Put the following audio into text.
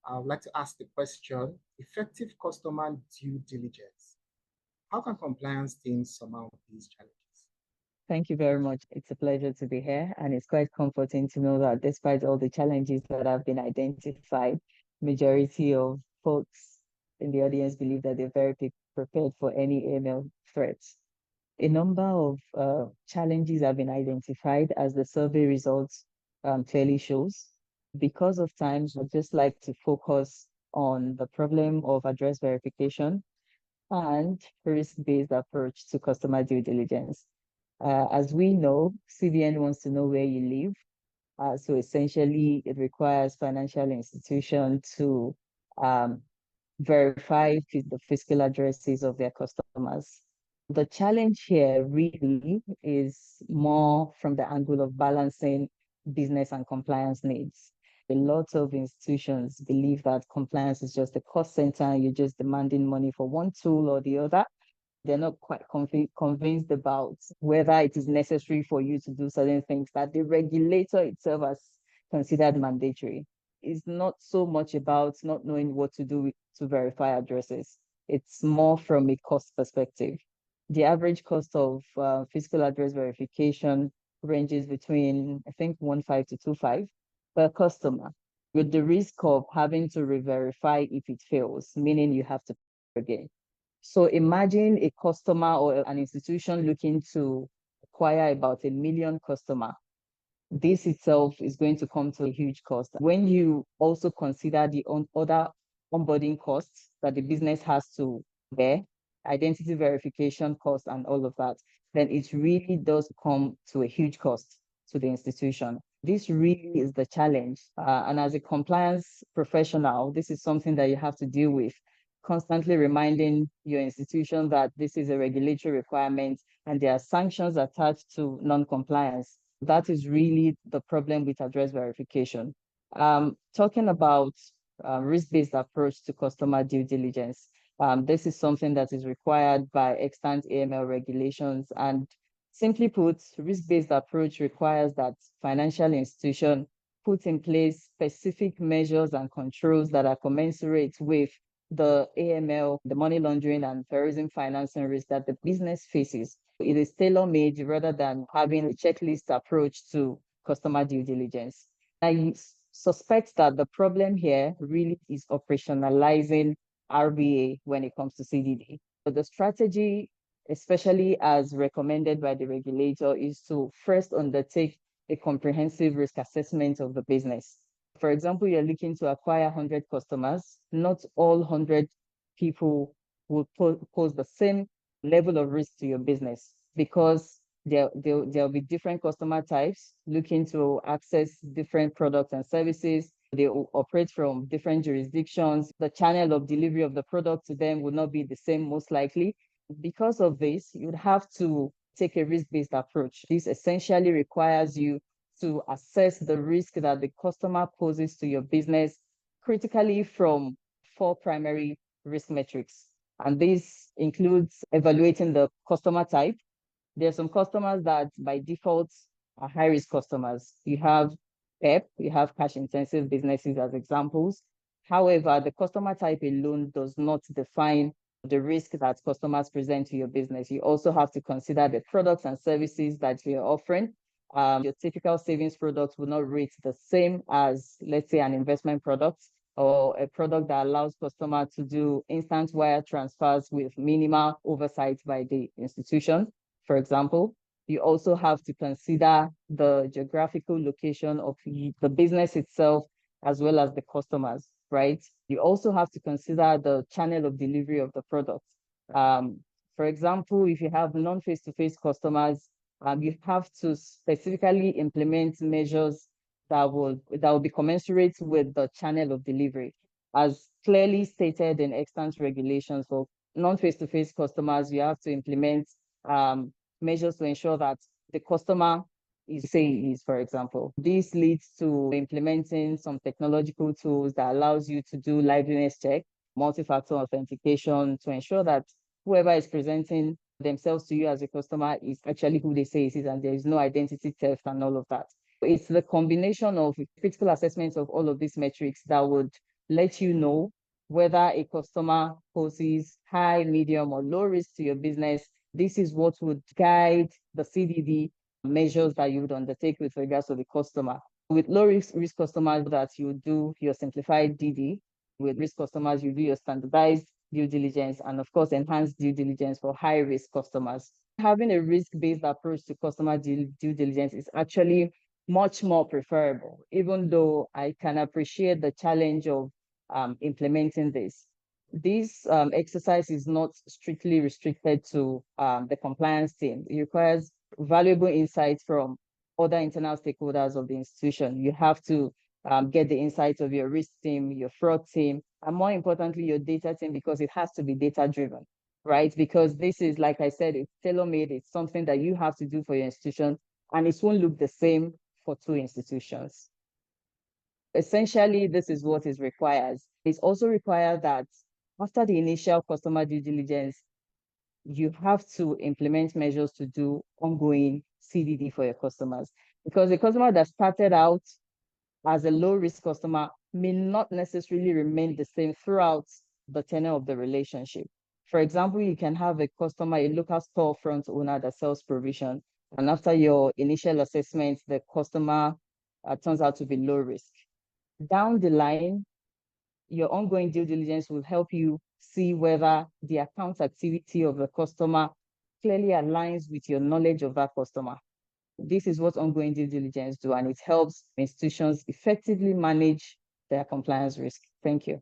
I would like to ask the question, effective customer due diligence. How can compliance teams surmount these challenges? Thank you very much. It's a pleasure to be here, and it's quite comforting to know that despite all the challenges that have been identified, majority of folks in the audience believe that they're very prepared for any email threats. A number of challenges have been identified as the survey results clearly shows. Because of time, I'd just like to focus on the problem of address verification and risk-based approach to customer due diligence. As we know, CBN wants to know where you live. So essentially, it requires financial institution to um, verify the physical addresses of their customers. The challenge here really is more from the angle of balancing business and compliance needs. A lot of institutions believe that compliance is just a cost center and you're just demanding money for one tool or the other. They're not quite convinced about whether it is necessary for you to do certain things that the regulator itself has considered mandatory. It's not so much about not knowing what to do to verify addresses. It's more from a cost perspective. The average cost of physical address verification ranges between, I think, 1.5 to 2.5 per customer, with the risk of having to re-verify if it fails, meaning you have to pay again. So imagine a customer or an institution looking to acquire about 1 million customer. This itself is going to come to a huge cost. When you also consider the other onboarding costs that the business has to bear, identity verification costs and all of that, then it really does come to a huge cost to the institution. This really is the challenge. And as a compliance professional, this is something that you have to deal with, constantly reminding your institution that this is a regulatory requirement and there are sanctions attached to non-compliance. That is really the problem with address verification. Talking about risk-based approach to customer due diligence, this is something that is required by extant AML regulations. And simply put, risk-based approach requires that financial institution put in place specific measures and controls that are commensurate with the AML, the money laundering and terrorism financing risk that the business faces. It is tailor-made rather than having a checklist approach to customer due diligence. I suspect that the problem here really is operationalizing RBA when it comes to CDD. But the strategy, especially as recommended by the regulator, is to first undertake a comprehensive risk assessment of the business. For example, you're looking to acquire 100 customers. Not all 100 people will pose the same level of risk to your business because there'll be different customer types looking to access different products and services. They will operate from different jurisdictions. The channel of delivery of the product to them will not be the same, most likely. Because of this, you would have to take a risk-based approach. This essentially requires you to assess the risk that the customer poses to your business critically from 4 primary risk metrics. And this includes evaluating the customer type. There are some customers that by default are high-risk customers. You have PEP, you have cash-intensive businesses as examples. However, the customer type alone does not define the risk that customers present to your business. You also have to consider the products and services that you're offering. Your typical savings products will not rate the same as, let's say, an investment product or a product that allows customers to do instant wire transfers with minimal oversight by the institution, for example. You also have to consider the geographical location of the business itself, as well as the customers, right? You also have to consider the channel of delivery of the product. For example, if you have non-face-to-face customers, you have to specifically implement measures that will be commensurate with the channel of delivery. As clearly stated in extant regulations for non-face-to-face customers, you have to implement measures to ensure that the customer is saying, for example. This leads to implementing some technological tools that allows you to do liveness check, multi-factor authentication to ensure that whoever is presenting themselves to you as a customer is actually who they say it is, and there is no identity theft and all of that. It's the combination of critical assessments of all of these metrics that would let you know whether a customer poses high, medium, or low risk to your business. This is what would guide the CDD measures that you would undertake with regards to the customer. With low risk customers, that you do your simplified DD. With risk customers, you do your standardized due diligence, and of course, enhanced due diligence for high risk customers. Having a risk-based approach to customer due diligence is actually much more preferable, even though I can appreciate the challenge of implementing this. This exercise is not strictly restricted to the compliance team. It requires valuable insights from other internal stakeholders of the institution. You have to get the insights of your risk team, your fraud team, and more importantly, your data team, because it has to be data-driven, right? Because this is, like I said, it's tailor-made. It's something that you have to do for your institution, and it won't look the same for two institutions. Essentially, this is what is required. It's also required that after the initial customer due diligence, you have to implement measures to do ongoing CDD for your customers. Because a customer that started out as a low-risk customer may not necessarily remain the same throughout the tenure of the relationship. For example, you can have a customer, a local storefront owner that sells provision, and after your initial assessment, the customer turns out to be low risk. Down the line, your ongoing due diligence will help you see whether the account activity of the customer clearly aligns with your knowledge of that customer. This is what ongoing due diligence do, and it helps institutions effectively manage their compliance risk. Thank you.